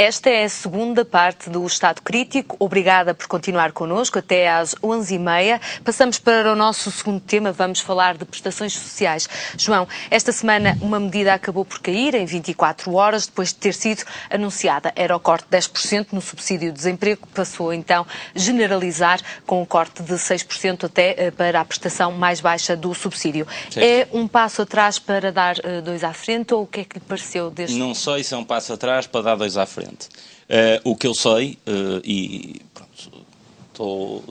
Esta é a segunda parte do Estado Crítico. Obrigada por continuar connosco até às 11h30. Passamos para o nosso segundo tema. Vamos falar de prestações sociais. João, esta semana uma medida acabou por cair em 24 horas depois de ter sido anunciada. Era o corte de 10% no subsídio de desemprego, que passou então a generalizar com o corte de 6% até para a prestação mais baixa do subsídio. Sim. É um passo atrás para dar dois à frente, ou o que é que lhe pareceu deste? Não sei se é um passo atrás para dar dois à frente. O que eu sei, e pronto,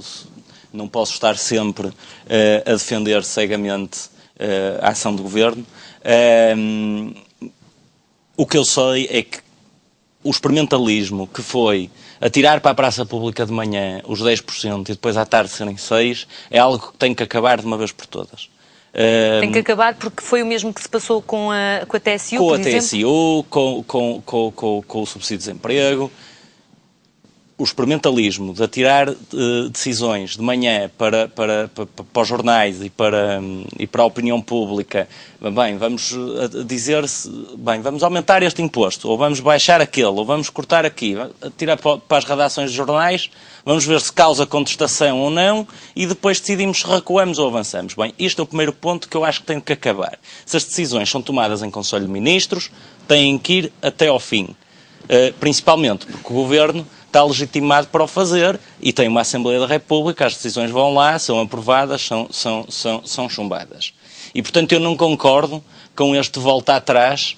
não posso estar sempre a defender cegamente a ação do Governo, o que eu sei é que o experimentalismo que foi atirar para a praça pública de manhã os 10% e depois à tarde serem 6%, é algo que tem que acabar de uma vez por todas. Tem que acabar porque foi o mesmo que se passou com a TSU, com a TSU, com o subsídio de desemprego. O experimentalismo de atirar decisões de manhã para os jornais e para a opinião pública, bem, vamos dizer-se, bem, vamos aumentar este imposto, ou vamos baixar aquele, ou vamos cortar aqui, atirar para as redações de jornais, vamos ver se causa contestação ou não, e depois decidimos se recuamos ou avançamos. Bem, este é o primeiro ponto que eu acho que tem que acabar. Se as decisões são tomadas em Conselho de Ministros, têm que ir até ao fim. Principalmente porque o Governo está legitimado para o fazer e tem uma Assembleia da República, as decisões vão lá, são aprovadas, são chumbadas. E, portanto, eu não concordo com este volta atrás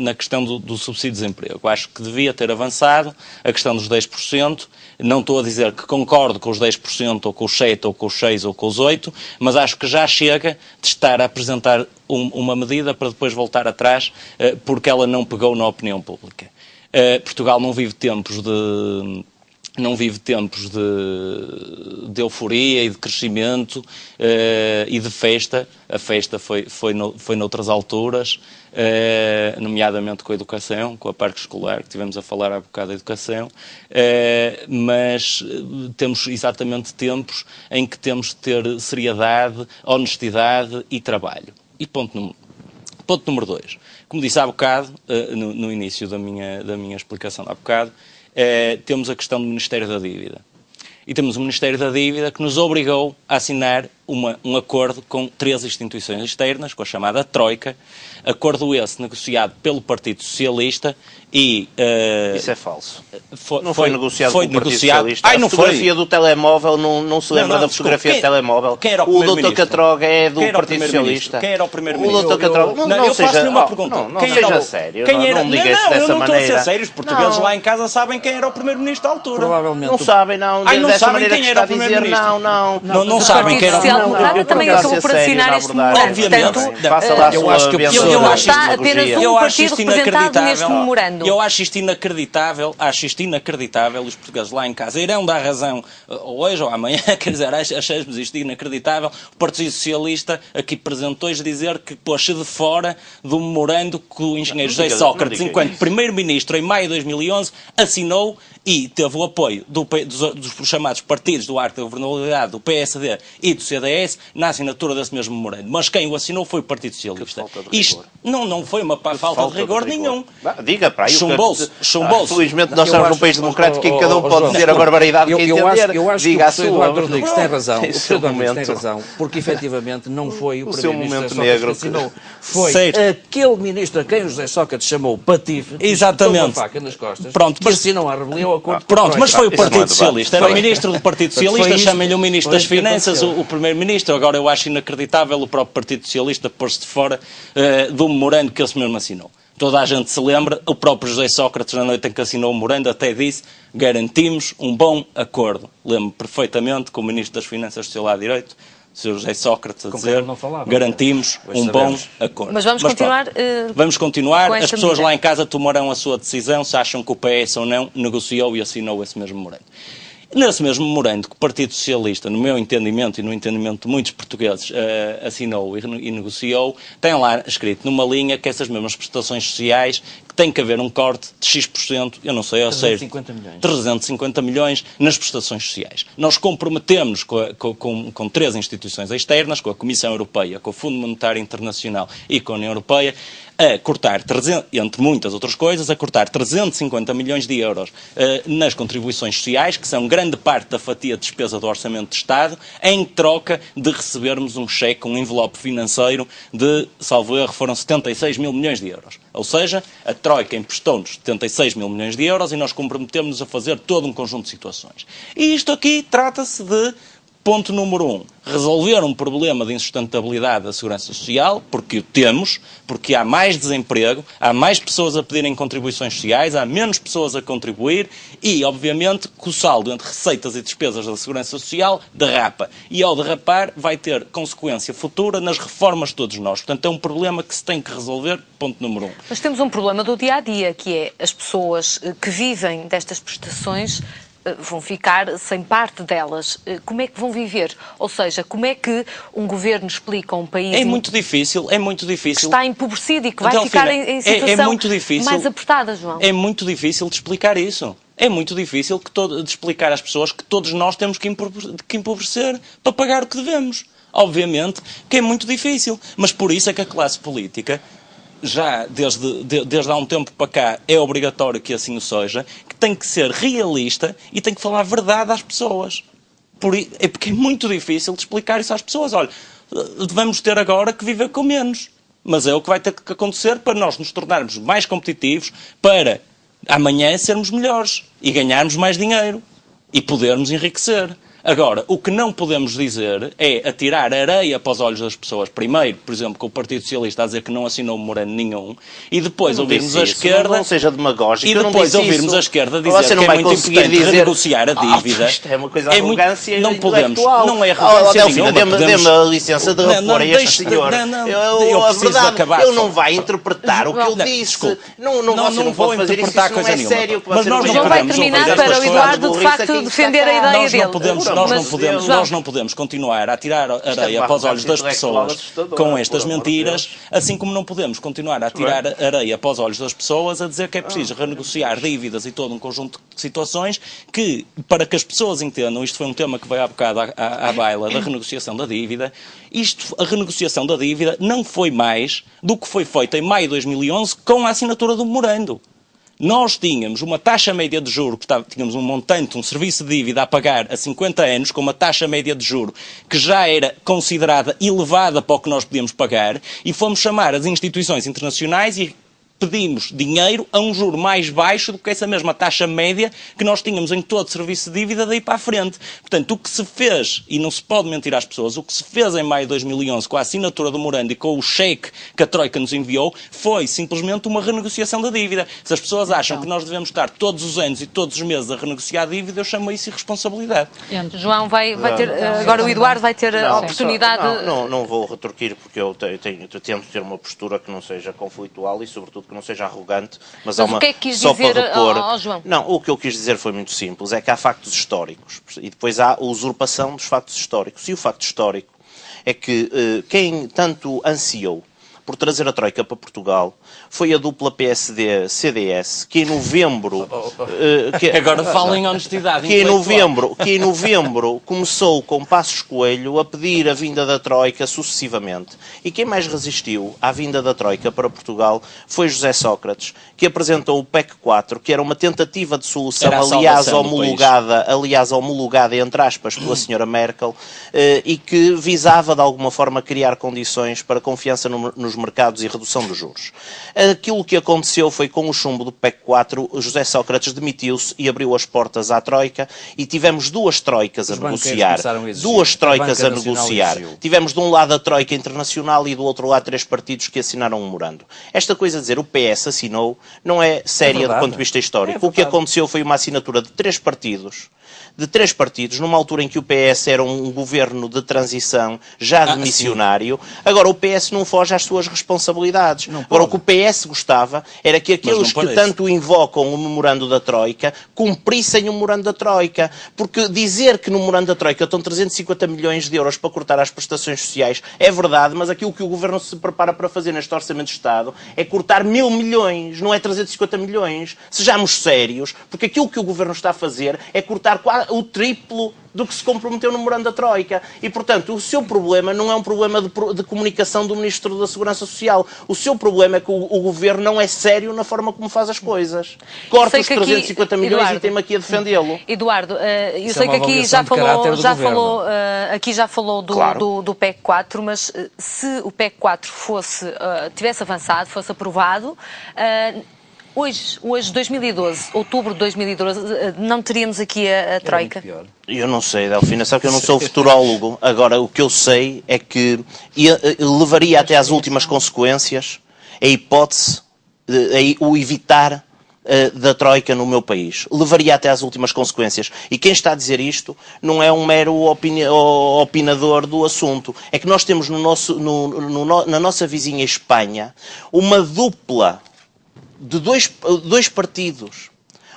na questão do subsídio de desemprego. Acho que devia ter avançado a questão dos 10%. Não estou a dizer que concordo com os 10%, ou com os 7%, ou com os 6%, ou com os 8%, mas acho que já chega de estar a apresentar uma medida para depois voltar atrás, porque ela não pegou na opinião pública. Portugal não vive tempos de euforia e de crescimento e de festa. A festa foi noutras alturas, nomeadamente com a educação, com a parque escolar, que tivemos a falar há bocado da educação, mas temos exatamente tempos em que temos de ter seriedade, honestidade e trabalho. E ponto número 2. Como disse há bocado, no início da minha explicação há bocado, temos a questão do Ministério da Dívida. E temos o Ministério da Dívida que nos obrigou a assinar um acordo com 3 instituições externas, com a chamada Troika, acordo esse negociado pelo Partido Socialista e... Isso é falso. Não foi negociado pelo Partido Socialista. A fotografia do telemóvel, não se lembra da fotografia do telemóvel. O Dr. Catroga é do Partido Socialista. Quem era o Primeiro-Ministro? O Dr. Catroga... Não seja uma pergunta. Não seja sério. Não diga isso dessa maneira. Eu não estou a ser sério. Os portugueses lá em casa sabem quem era o Primeiro-Ministro da altura. Provavelmente. Não sabem, não. Dessa maneira que está a dizer, não sabem quem era o Primeiro-Ministro. Também acabou por assinar este memorando. Obviamente. Faça lá a sua está apenas um partido representado neste memorando. Eu acho isto inacreditável, os portugueses lá em casa irão dar razão hoje ou amanhã, quer dizer, achamos isto inacreditável. O Partido Socialista aqui presente hoje dizer que pôs-se de fora do memorando que o engenheiro José Sócrates, enquanto Primeiro-Ministro em maio de 2011, assinou e teve o apoio dos chamados partidos do arco da governabilidade, do PSD e do CDS, na assinatura desse mesmo memorando. Mas quem o assinou foi o Partido Socialista. Isto não foi uma falta de rigor nenhum. Diga para aí. Chumbou-se. Felizmente nós estamos num país democrático em que cada um pode dizer a barbaridade que entender. Eu acho que o professor Eduardo Rodrigues tem razão. O professor Eduardo Rodrigues tem razão, porque efetivamente não foi o Primeiro-Ministro negro que assinou. Foi aquele ministro a quem o José Sócrates chamou patife, exatamente, uma faca nas costas, pronto, que assinou a rebelião. Pronto, mas foi o Partido Socialista. Era o ministro do Partido Socialista, chamem-lhe o ministro das Finanças, o primeiro-ministro. Agora eu acho inacreditável o próprio Partido Socialista pôr-se de fora do memorando que ele mesmo assinou. Toda a gente se lembra, o próprio José Sócrates, na noite em que assinou o memorando, até disse: garantimos um bom acordo. Lembro perfeitamente que o ministro das Finanças do seu lado direito, o Sr. José Sócrates, a dizer: garantimos um bom acordo. Mas vamos continuar. As pessoas lá em casa tomarão a sua decisão se acham que o PS ou não negociou e assinou esse mesmo memorando. Nesse mesmo memorando que o Partido Socialista, no meu entendimento e no entendimento de muitos portugueses, assinou e negociou, tem lá escrito numa linha que essas mesmas prestações sociais, que tem que haver um corte de X%, eu não sei, ou seja, 350 milhões nas prestações sociais. Nós comprometemos com 3 instituições externas, com a Comissão Europeia, com o Fundo Monetário Internacional e com a União Europeia, a cortar, entre muitas outras coisas, a cortar 350 milhões de euros nas contribuições sociais, que são grande parte da fatia de despesa do Orçamento de Estado, em troca de recebermos um cheque, um envelope financeiro de, salvo erro, foram 76 mil milhões de euros. Ou seja, a Troika emprestou-nos 76 mil milhões de euros e nós comprometemos-nos a fazer todo um conjunto de situações. E isto aqui trata-se de, ponto número 1, resolver um problema de insustentabilidade da segurança social, porque o temos, porque há mais desemprego, há mais pessoas a pedirem contribuições sociais, há menos pessoas a contribuir e, obviamente, que o saldo entre receitas e despesas da segurança social derrapa. E, ao derrapar, vai ter consequência futura nas reformas de todos nós. Portanto, é um problema que se tem que resolver, ponto número 1. Mas temos um problema do dia-a-dia, que é as pessoas que vivem destas prestações vão ficar sem parte delas. Como é que vão viver? Ou seja, como é que um governo explica a um país... É muito difícil. Que está empobrecido e que vai ficar em situação muito difícil, mais apertada, João. É muito difícil de explicar isso. É muito difícil de explicar às pessoas que todos nós temos que empobrecer para pagar o que devemos. Obviamente que é muito difícil. Mas por isso é que a classe política... já desde há um tempo para cá é obrigatório que assim o seja, que tem que ser realista e tem que falar a verdade às pessoas. Porque é muito difícil de explicar isso às pessoas. Olha, vamos ter agora que viver com menos. Mas é o que vai ter que acontecer para nós nos tornarmos mais competitivos, para amanhã sermos melhores e ganharmos mais dinheiro e podermos enriquecer. Agora, o que não podemos dizer é atirar areia para os olhos das pessoas. Primeiro, por exemplo, com o Partido Socialista a dizer que não assinou memorando nenhum, e depois ouvirmos a esquerda... Não seja demagógico, e depois ouvirmos a esquerda dizer que é muito importante renegociar a dívida. Isto é uma coisa de arrogância não podemos, não é arrogância nenhuma. Dê-me a licença de repor a este senhor. Eu preciso acabar. Ele não vai interpretar o que eu disse. Não vou fazer isso, isso não é sério. Mas nós não vai terminar para o Eduardo, de facto, defender a ideia dele. Nós não podemos continuar a tirar areia para os olhos das pessoas com estas mentiras, assim como não podemos continuar a tirar areia para os olhos das pessoas a dizer que é preciso renegociar dívidas e todo um conjunto de situações que, para que as pessoas entendam, isto foi um tema que veio há bocado à baila da renegociação da dívida, a renegociação da dívida não foi mais do que foi feita em maio de 2011 com a assinatura do memorando. Nós tínhamos uma taxa média de juro, tínhamos um montante, um serviço de dívida a pagar a 50 anos, com uma taxa média de juro que já era considerada elevada para o que nós podíamos pagar, e fomos chamar as instituições internacionais e pedimos dinheiro a um juro mais baixo do que essa mesma taxa média que nós tínhamos em todo o serviço de dívida daí para a frente. Portanto, o que se fez, e não se pode mentir às pessoas, o que se fez em maio de 2011 com a assinatura do memorando e com o cheque que a Troika nos enviou foi simplesmente uma renegociação da dívida. Se as pessoas acham que nós devemos estar todos os anos e todos os meses a renegociar a dívida, eu chamo isso irresponsabilidade. João, vai ter, agora o Eduardo vai ter a oportunidade... Não vou retorquir, porque eu tento ter uma postura que não seja conflitual e, sobretudo, que não seja arrogante, mas há uma... o que é que quis dizer ao João? Não, o que eu quis dizer foi muito simples, é que há factos históricos e depois há a usurpação dos factos históricos. E o facto histórico é que quem tanto ansiou por trazer a Troika para Portugal foi a dupla PSD-CDS, que em novembro... Agora falem em honestidade. Que em novembro começou com Passos Coelho a pedir a vinda da Troika sucessivamente. E quem mais resistiu à vinda da Troika para Portugal foi José Sócrates, que apresentou o PEC 4, que era uma tentativa de solução, aliás homologada, entre aspas, pela senhora Merkel, e que visava, de alguma forma, criar condições para confiança nos mercados e redução dos juros. Aquilo que aconteceu foi, com o chumbo do PEC 4, José Sócrates demitiu-se e abriu as portas à Troika, e tivemos duas Troicas a negociar. Tivemos de um lado a Troika Internacional e do outro lado 3 partidos que assinaram um memorando. Esta coisa de dizer o PS assinou não é séria do ponto de vista histórico. O que aconteceu foi uma assinatura de 3 partidos, numa altura em que o PS era um governo de transição já demissionário. Agora, o PS não foge às suas responsabilidades. Agora, o que o PS gostava era que aqueles que tanto invocam o memorando da Troika cumprissem o memorando da Troika. Porque dizer que no memorando da Troika estão 350 milhões de euros para cortar as prestações sociais é verdade, mas aquilo que o governo se prepara para fazer neste Orçamento de Estado é cortar 1.000 milhões, não é 350 milhões. Sejamos sérios, porque aquilo que o governo está a fazer é cortar o triplo do que se comprometeu no memorando da Troika. E, portanto, o seu problema não é um problema de comunicação do Ministro da Segurança Social. O seu problema é que o Governo não é sério na forma como faz as coisas. Corta os 350 milhões Eduardo, e tem-me aqui a defendê-lo. Eduardo, eu sei que aqui já falou do PEC 4, mas se o PEC 4 tivesse avançado, fosse aprovado... Hoje, 2012, outubro de 2012, não teríamos aqui a Troika? Eu não sei, Delfina, sabe que eu não sou futurólogo. Agora, o que eu sei é que levaria até às últimas consequências a hipótese, o evitar da Troika no meu país. Levaria até às últimas consequências. E quem está a dizer isto não é um mero opinador do assunto. É que nós temos na nossa vizinha Espanha uma dupla de dois partidos,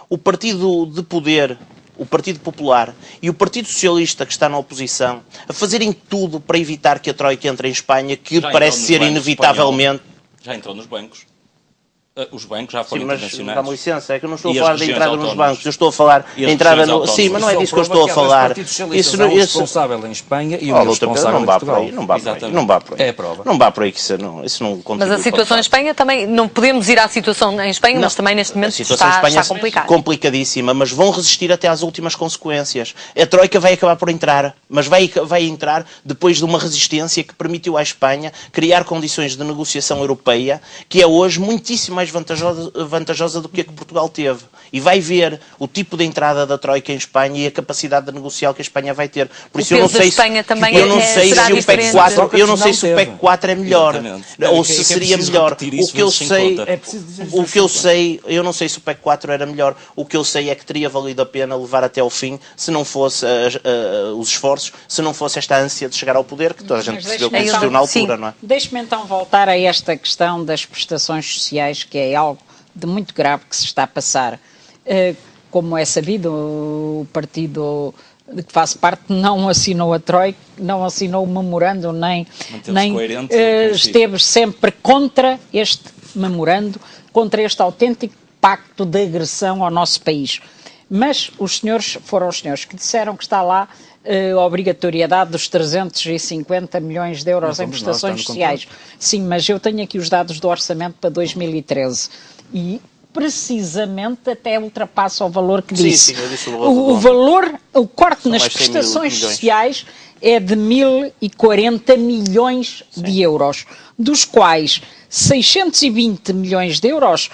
o Partido de Poder, o Partido Popular e o Partido Socialista, que está na oposição, a fazerem tudo para evitar que a Troika entre em Espanha, que parece ser inevitavelmente... Já entrou nos bancos. Os bancos já foram internacionais. Mas dá-me licença, é que eu não estou a falar da entrada nos bancos, eu estou a falar da entrada no... Sim, mas não é disso que eu estou a falar. Isso é o responsável em Espanha e o responsável em Portugal. Não vá por aí. É a prova. Não vá por aí, que isso não contribui. Mas a situação em Espanha também, não podemos ir à situação em Espanha, mas também neste momento está complicada. Complicadíssima, mas vão resistir até às últimas consequências. A Troika vai acabar por entrar, mas vai entrar depois de uma resistência que permitiu à Espanha criar condições de negociação europeia que é hoje muitíssimo mais vantajosa do que a que Portugal teve. E vai ver o tipo de entrada da Troika em Espanha e a capacidade de negociar que a Espanha vai ter. Por isso eu não sei se o PEC 4 é melhor ou se seria melhor. O que eu sei, eu não sei se o PEC 4 era melhor. O que eu sei é que teria valido a pena levar até ao fim, se não fosse os esforços, se não fosse esta ânsia de chegar ao poder, que toda a gente percebeu que existiu na altura, não é? Deixe-me então voltar a esta questão das prestações sociais, que é algo de muito grave que se está a passar. Como é sabido, o partido de que faço parte não assinou a Troika, não assinou o memorando, nem esteve sempre contra este memorando, contra este autêntico pacto de agressão ao nosso país. Mas os senhores foram os senhores que disseram que está lá a obrigatoriedade dos 350 milhões de euros em prestações sociais. Sim, mas eu tenho aqui os dados do orçamento para 2013 e precisamente até ultrapassa o valor que disse. Sim, eu disse o corte nas prestações sociais é de 1.040 milhões de euros, dos quais 620 milhões de euros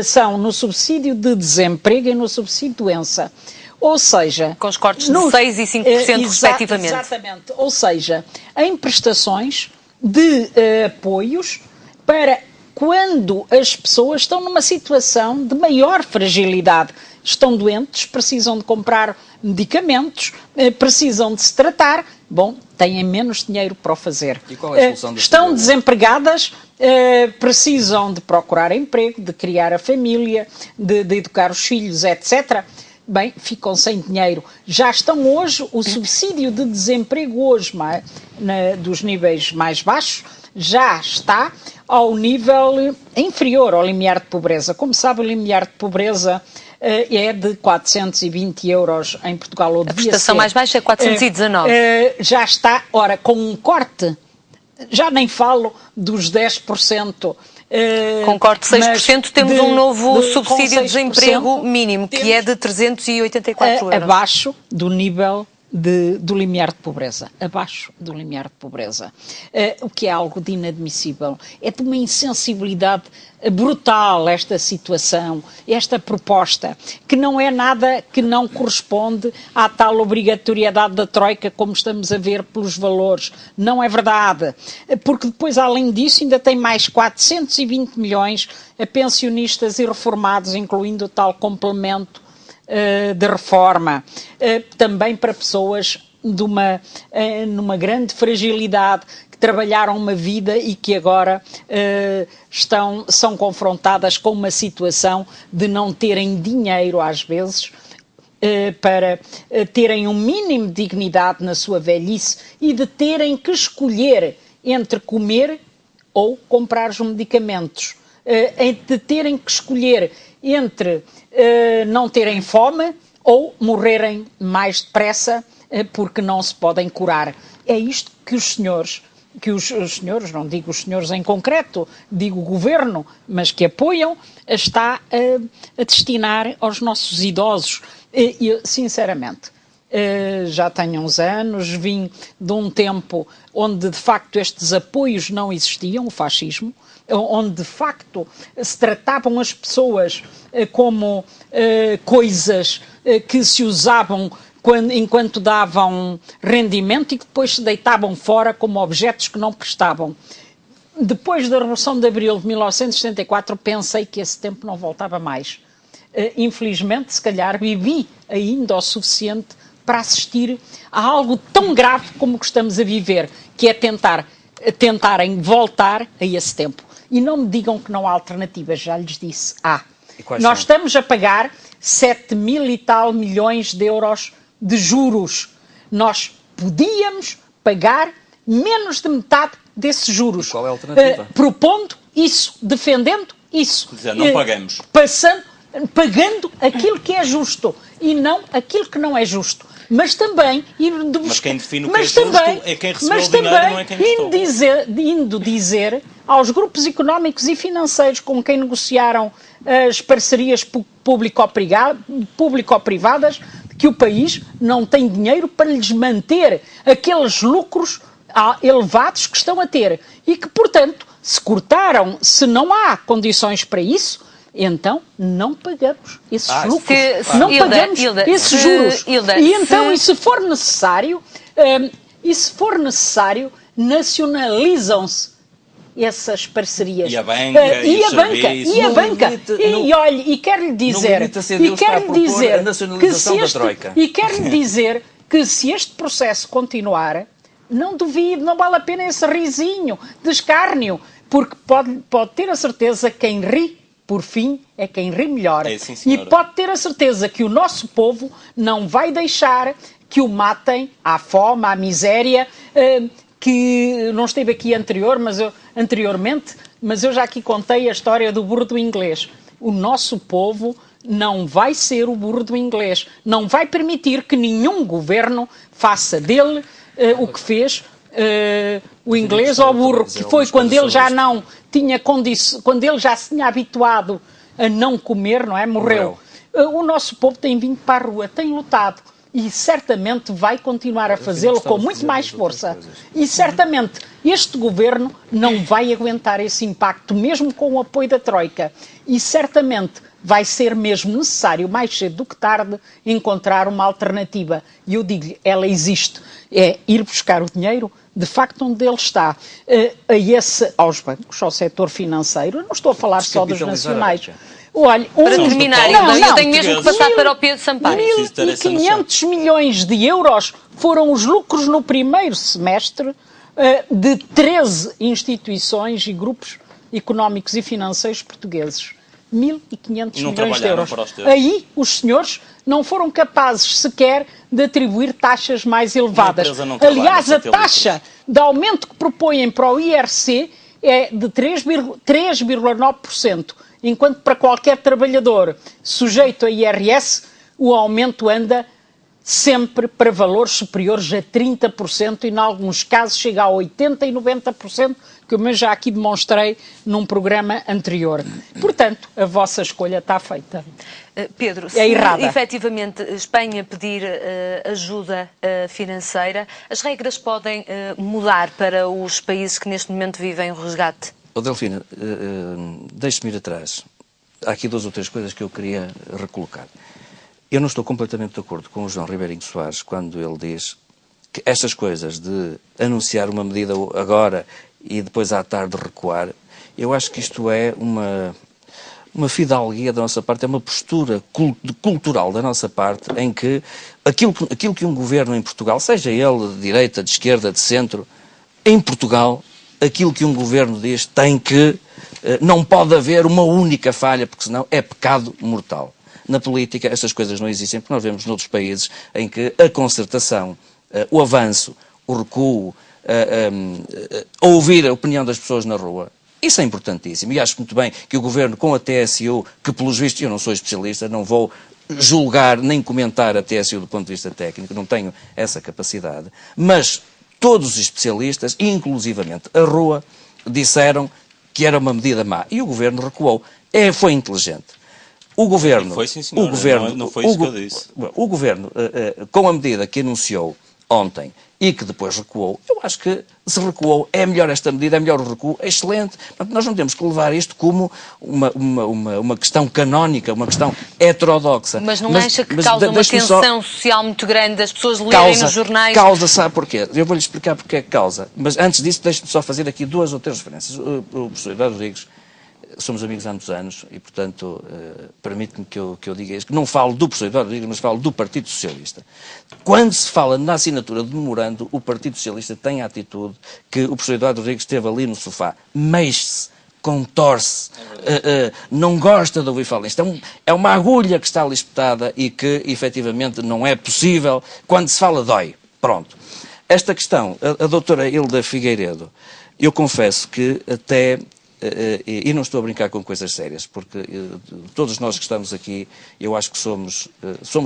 são no subsídio de desemprego e no subsídio de doença. Ou seja... Com os cortes de 6% e 5% respectivamente. Exatamente. Ou seja, em prestações de apoios para quando as pessoas estão numa situação de maior fragilidade. Estão doentes, precisam de comprar medicamentos, precisam de se tratar. Bom, têm menos dinheiro para o fazer. E qual é a solução estão desempregadas, precisam de procurar emprego, de criar a família, de educar os filhos, etc. Bem, ficam sem dinheiro. Já estão hoje, o subsídio de desemprego hoje, dos níveis mais baixos, já está ao nível inferior ao limiar de pobreza. Como sabe, o limiar de pobreza é de 420 euros em Portugal. Ou a prestação mais baixa é 419. Já está, ora, com um corte, já nem falo dos 10%. Com corte de 6%, temos um novo subsídio de desemprego mínimo, que é de 384 euros. Abaixo do nível do limiar de pobreza, abaixo do limiar de pobreza, o que é algo de inadmissível. É de uma insensibilidade brutal esta situação, esta proposta, que não é nada que não corresponde à tal obrigatoriedade da Troika, como estamos a ver pelos valores. Não é verdade, porque depois, além disso, ainda tem mais 420 milhões a pensionistas e reformados, incluindo o tal complemento de reforma, também para pessoas numa grande fragilidade, que trabalharam uma vida e que agora são confrontadas com uma situação de não terem dinheiro, às vezes, para terem um mínimo de dignidade na sua velhice e de terem que escolher entre comer ou comprar os medicamentos, de terem que escolher entre não terem fome ou morrerem mais depressa porque não se podem curar. É isto que os senhores, não digo os senhores em concreto, digo o governo, mas que apoiam, está a destinar aos nossos idosos. Eu, sinceramente, já tenho uns anos, vim de um tempo onde de facto estes apoios não existiam, o fascismo, onde de facto se tratavam as pessoas como coisas que se usavam enquanto davam rendimento e que depois se deitavam fora como objetos que não prestavam. Depois da Revolução de Abril de 1974, pensei que esse tempo não voltava mais. Infelizmente, se calhar, vivi ainda o suficiente para assistir a algo tão grave como o que estamos a viver, que é tentarem voltar a esse tempo. E não me digam que não há alternativas, já lhes disse. Nós estamos a pagar 7.000 e tal milhões de euros de juros. Nós podíamos pagar menos de metade desses juros. E qual é a alternativa? Propondo isso, defendendo isso. Quer dizer, não pagamos. Pagando aquilo que é justo e não aquilo que não é justo. Mas também... Mas quem define o que é justo é quem recebeu o dinheiro, não é quem gastou. Indo dizer aos grupos económicos e financeiros com quem negociaram as parcerias público-privadas que o país não tem dinheiro para lhes manter aqueles lucros elevados que estão a ter e que, portanto, se cortaram, se não há condições para isso, então não pagamos esses lucros, não pagamos esses juros. E então, e se for necessário, nacionalizam-se essas parcerias. E a banca, e quero-lhe dizer, que se este processo continuar, não duvide, não vale a pena esse risinho de escárnio, porque pode ter a certeza que quem ri, por fim, é quem ri melhor. E pode ter a certeza que o nosso povo não vai deixar que o matem à fome, à miséria, que não esteve aqui anteriormente, mas eu já aqui contei a história do burro do inglês. O nosso povo não vai ser o burro do inglês. Não vai permitir que nenhum governo faça dele o que fez o inglês ao burro, que foi quando ele já não tinha condições, quando ele já se tinha habituado a não comer, não é? Morreu. O nosso povo tem vindo para a rua, tem lutado. E certamente vai continuar a fazê-lo com muito mais força. E certamente este governo não vai aguentar esse impacto, mesmo com o apoio da Troika. E certamente vai ser mesmo necessário, mais cedo do que tarde, encontrar uma alternativa. E eu digo-lhe, ela existe. É ir buscar o dinheiro, de facto, onde ele está. Aos bancos, ao setor financeiro. Eu não estou a falar só dos nacionais. Olha, para terminar, eu tenho mesmo que passar para o Pedro Sampaio. 1.500 milhões de euros foram os lucros no primeiro semestre de 13 instituições e grupos económicos e financeiros portugueses. 1.500 milhões de euros. Aí os senhores não foram capazes sequer de atribuir taxas mais elevadas. Aliás, a taxa de aumento que propõem para o IRC é de 3,9%. Enquanto para qualquer trabalhador sujeito a IRS, o aumento anda sempre para valores superiores a 30% e, em alguns casos, chega a 80% e 90%, que eu já aqui demonstrei num programa anterior. Portanto, a vossa escolha está feita. Pedro, se efetivamente Espanha pedir ajuda financeira, as regras podem mudar para os países que neste momento vivem o resgate? Delfina, deixe-me ir atrás. Há aqui 2 ou 3 coisas que eu queria recolocar. Eu não estou completamente de acordo com o João Ribeirinho Soares quando ele diz que estas coisas de anunciar uma medida agora e depois à tarde recuar, eu acho que isto é uma fidalguia da nossa parte, é uma postura cultural da nossa parte em que aquilo que um governo em Portugal, seja ele de direita, de esquerda, de centro, em Portugal, aquilo que um governo diz tem que, não pode haver uma única falha, porque senão é pecado mortal. Na política essas coisas não existem, porque nós vemos noutros países em que a concertação, o avanço, o recuo, ouvir a opinião das pessoas na rua, isso é importantíssimo. E acho muito bem que o governo com a TSU, que pelos vistos, eu não sou especialista, não vou julgar nem comentar a TSU do ponto de vista técnico, não tenho essa capacidade, mas todos os especialistas, inclusivamente a Rua, disseram que era uma medida má. E o Governo recuou. Foi inteligente. O Governo... Foi, sim, senhora. Não foi isso que eu disse. O Governo, com a medida que anunciou ontem e que depois recuou, eu acho que se recuou, é melhor esta medida, é melhor o recuo, é excelente. Portanto, nós não temos que levar isto como uma questão canónica, uma questão heterodoxa. Mas não acha que causa uma tensão social muito grande das pessoas lerem nos jornais? Causa, sabe porquê? Eu vou-lhe explicar porque é que causa. Mas antes disso, deixe-me só fazer aqui 2 ou 3 referências. O professor Eduardo Rodrigues, somos amigos há muitos anos e, portanto, permite-me que eu diga isto, que não falo do professor Eduardo Rodrigues, mas falo do Partido Socialista. Quando se fala na assinatura do memorando, o Partido Socialista tem a atitude que o professor Eduardo Rodrigues esteve ali no sofá, mexe-se, contorce, não gosta de ouvir falar. Isto é uma agulha que está ali espetada e que, efetivamente, não é possível. Quando se fala, dói. Pronto. Esta questão, a doutora Hilda Figueiredo, eu confesso que até... E não estou a brincar com coisas sérias, porque todos nós que estamos aqui, eu acho que somos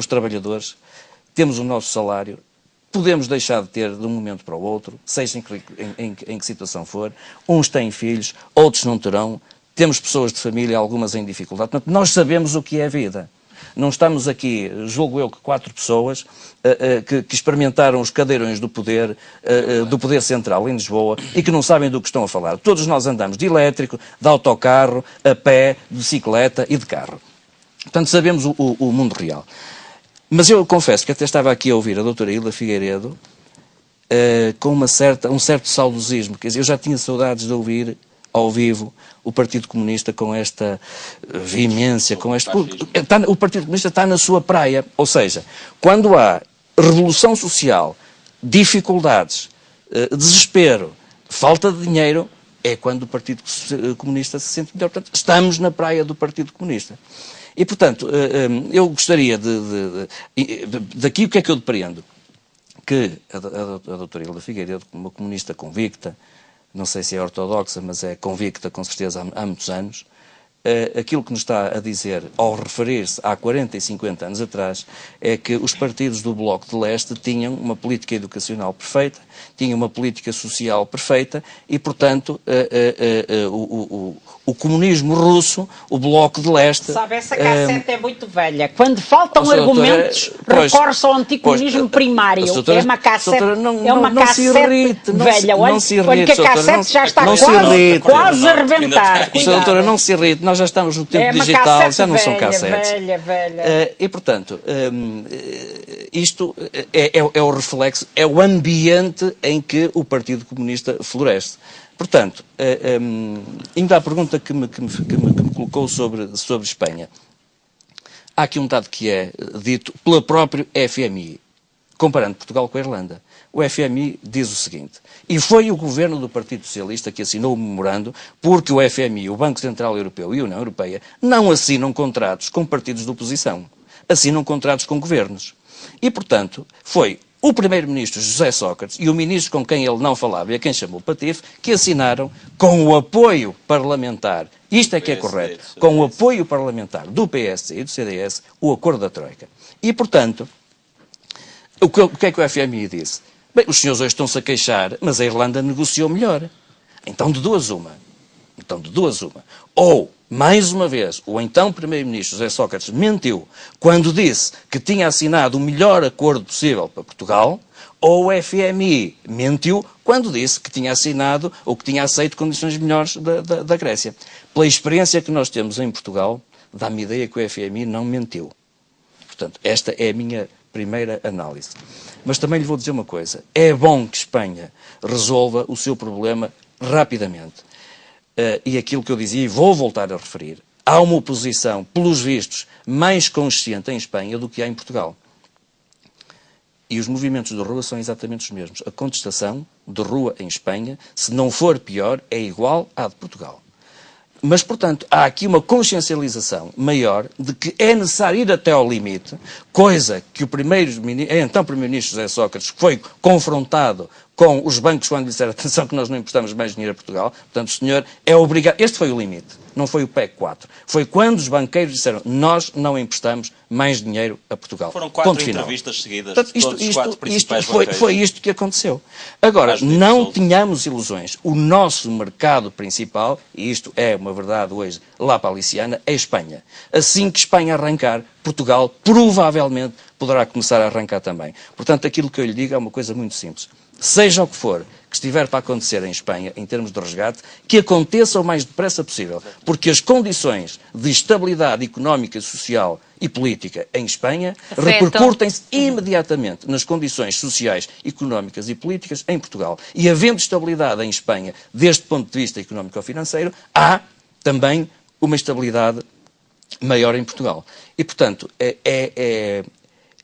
trabalhadores, temos o nosso salário, podemos deixar de ter de um momento para o outro, seja em que situação for. Uns têm filhos, outros não terão, temos pessoas de família, algumas em dificuldade. Portanto, nós sabemos o que é a vida. Não estamos aqui, julgo eu, que 4 pessoas que experimentaram os cadeirões do poder central em Lisboa e que não sabem do que estão a falar. Todos nós andamos de elétrico, de autocarro, a pé, de bicicleta e de carro. Portanto, sabemos o mundo real. Mas eu confesso que até estava aqui a ouvir a doutora Hilda Figueiredo com um certo saudosismo. Quer dizer, eu já tinha saudades de ouvir ao vivo o Partido Comunista com esta veemência, com este... O Partido Comunista está na sua praia. Ou seja, quando há revolução social, dificuldades, desespero, falta de dinheiro, é quando o Partido Comunista se sente melhor. Portanto, estamos na praia do Partido Comunista. E, portanto, eu gostaria daqui o que é que eu depreendo? Que a doutora Hilda Figueiredo, uma comunista convicta, não sei se é ortodoxa, mas é convicta com certeza há muitos anos, aquilo que nos está a dizer ao referir-se há 40 e 50 anos atrás é que os partidos do Bloco de Leste tinham uma política educacional perfeita, tinham uma política social perfeita e, portanto, o comunismo russo, o Bloco de Leste... Sabe, essa cassete é muito velha. Quando faltam argumentos, recorre-se ao anticomunismo primário. Doutora, é uma cassete, irrite, velha. Olha que a cassete já está quase a arrebentar. Doutora, não se irrite, nós já estamos no tempo digital, já não são cassetes. Velha. E, portanto, isto é o reflexo, é o ambiente em que o Partido Comunista floresce. Portanto, ainda a pergunta que me colocou sobre Espanha. Há aqui um dado que é dito pelo próprio FMI, comparando Portugal com a Irlanda. O FMI diz o seguinte, e foi o governo do Partido Socialista que assinou o memorando, porque o FMI, o Banco Central Europeu e a União Europeia não assinam contratos com partidos de oposição, assinam contratos com governos. E, portanto, foi o primeiro-ministro José Sócrates e o ministro com quem ele não falava e a quem chamou patife, que assinaram com o apoio parlamentar, isto é que é correto, com o apoio parlamentar do PSD e do CDS, o acordo da Troika. E, portanto, o que é que o FMI disse? Bem, os senhores hoje estão-se a queixar, mas a Irlanda negociou melhor. Então, de duas uma. Ou, mais uma vez, o então primeiro-ministro José Sócrates mentiu quando disse que tinha assinado o melhor acordo possível para Portugal, ou o FMI mentiu quando disse que tinha assinado ou que tinha aceito condições melhores da Grécia. Pela experiência que nós temos em Portugal, dá-me ideia que o FMI não mentiu. Portanto, esta é a minha primeira análise. Mas também lhe vou dizer uma coisa. É bom que Espanha resolva o seu problema rapidamente. E aquilo que eu dizia, e vou voltar a referir, há uma oposição, pelos vistos, mais consciente em Espanha do que há em Portugal. E os movimentos de rua são exatamente os mesmos. A contestação de rua em Espanha, se não for pior, é igual à de Portugal. Mas, portanto, há aqui uma consciencialização maior de que é necessário ir até ao limite, coisa que então Primeiro-Ministro José Sócrates foi confrontado com os bancos quando lhe disseram, atenção que nós não emprestamos mais dinheiro a Portugal, portanto o senhor é obrigado, este foi o limite, não foi o PEC 4, foi quando os banqueiros disseram, nós não emprestamos mais dinheiro a Portugal. Foram 4 entrevistas seguidas, portanto, de todos os 4 principais banqueiros. Foi isto que aconteceu. Agora, não tenhamos ilusões, o nosso mercado principal, e isto é uma verdade hoje lá para a Liciana, é a Espanha. Assim que Espanha arrancar, Portugal provavelmente poderá começar a arrancar também. Portanto, aquilo que eu lhe digo é uma coisa muito simples. Seja o que for que estiver para acontecer em Espanha, em termos de resgate, que aconteça o mais depressa possível, porque as condições de estabilidade económica, social e política em Espanha repercutem-se imediatamente nas condições sociais, económicas e políticas em Portugal. E havendo estabilidade em Espanha, deste ponto de vista económico-financeiro, há também uma estabilidade maior em Portugal. E, portanto,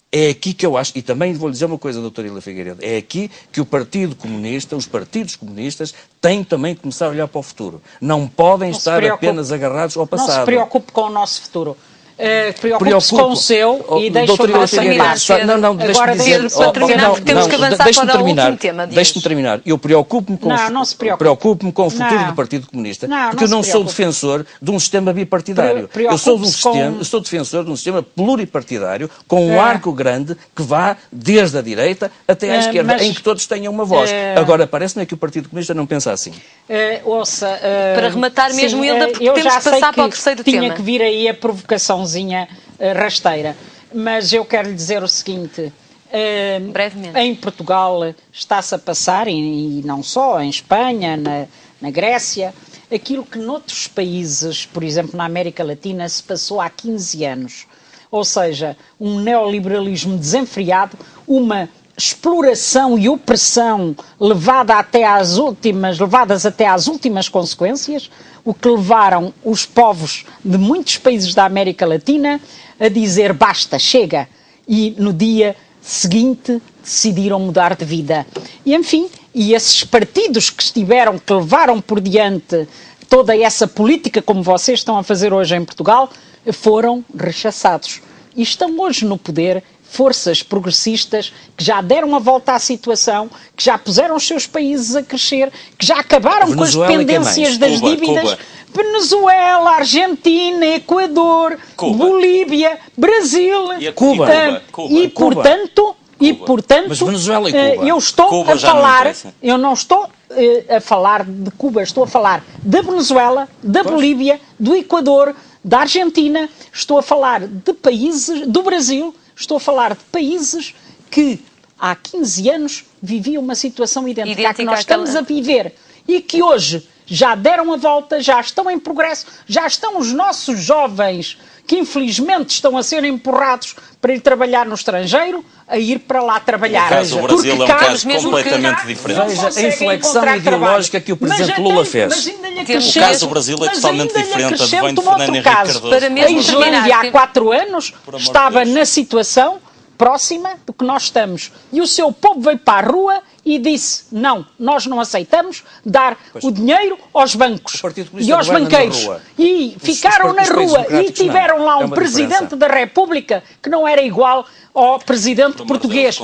é aqui que eu acho, e também vou lhe dizer uma coisa, doutora Hila Figueiredo, é aqui que o Partido Comunista, os partidos comunistas, têm também que começar a olhar para o futuro. Não podem estar apenas agarrados ao passado. Não se preocupe com o nosso futuro. Preocupe-se com o seu e deixe-o passar. Agora deixe-me terminar, porque temos que avançar para o último tema. Deixe-me terminar. Eu preocupo-me com o futuro do Partido Comunista, porque eu não sou defensor de um sistema bipartidário. Eu sou defensor de um sistema pluripartidário, com um arco grande que vá desde a direita até à esquerda, em que todos tenham uma voz. Agora, parece-me que o Partido Comunista não pensa assim. Para rematar mesmo, Hilda, porque temos que passar para o terceiro tema. Tinha que vir aí a provocação rasteira, mas eu quero lhe dizer o seguinte, brevemente. Em Portugal está-se a passar, e não só, em Espanha, na Grécia, aquilo que noutros países, por exemplo na América Latina, se passou há 15 anos, ou seja, um neoliberalismo desenfreado, uma exploração e opressão levadas até às últimas consequências, o que levaram os povos de muitos países da América Latina a dizer basta, chega, e no dia seguinte decidiram mudar de vida. E enfim, e esses partidos que levaram por diante toda essa política, como vocês estão a fazer hoje em Portugal, foram rechaçados. E estão hoje no poder forças progressistas que já deram a volta à situação, que já puseram os seus países a crescer, que já acabaram com as pendências das dívidas. Venezuela, Argentina, Equador, Bolívia, Brasil, Cuba. E portanto, mas Venezuela e Cuba. Eu estou a falar, eu não estou a falar de Cuba, estou a falar da Venezuela, da Bolívia, do Equador, da Argentina, estou a falar de países, do Brasil. Estou a falar de países que há 15 anos viviam uma situação idêntica à que nós estamos a viver e que hoje já deram a volta, já estão em progresso, já estão os nossos jovens que infelizmente estão a ser empurrados para ir trabalhar no estrangeiro, a ir para lá trabalhar. O caso do Brasil é um caso completamente diferente. Veja a inflexão ideológica que o Presidente Lula fez. O caso do Brasil é totalmente diferente. Advém de Fernando Henrique Cardoso. A Islândia há 4 anos estava na situação próxima do que nós estamos. E o seu povo veio para a rua e disse, não, nós não aceitamos dar o dinheiro aos bancos e aos banqueiros. E ficaram na rua e tiveram lá um Presidente da República que não era igual ao Presidente português.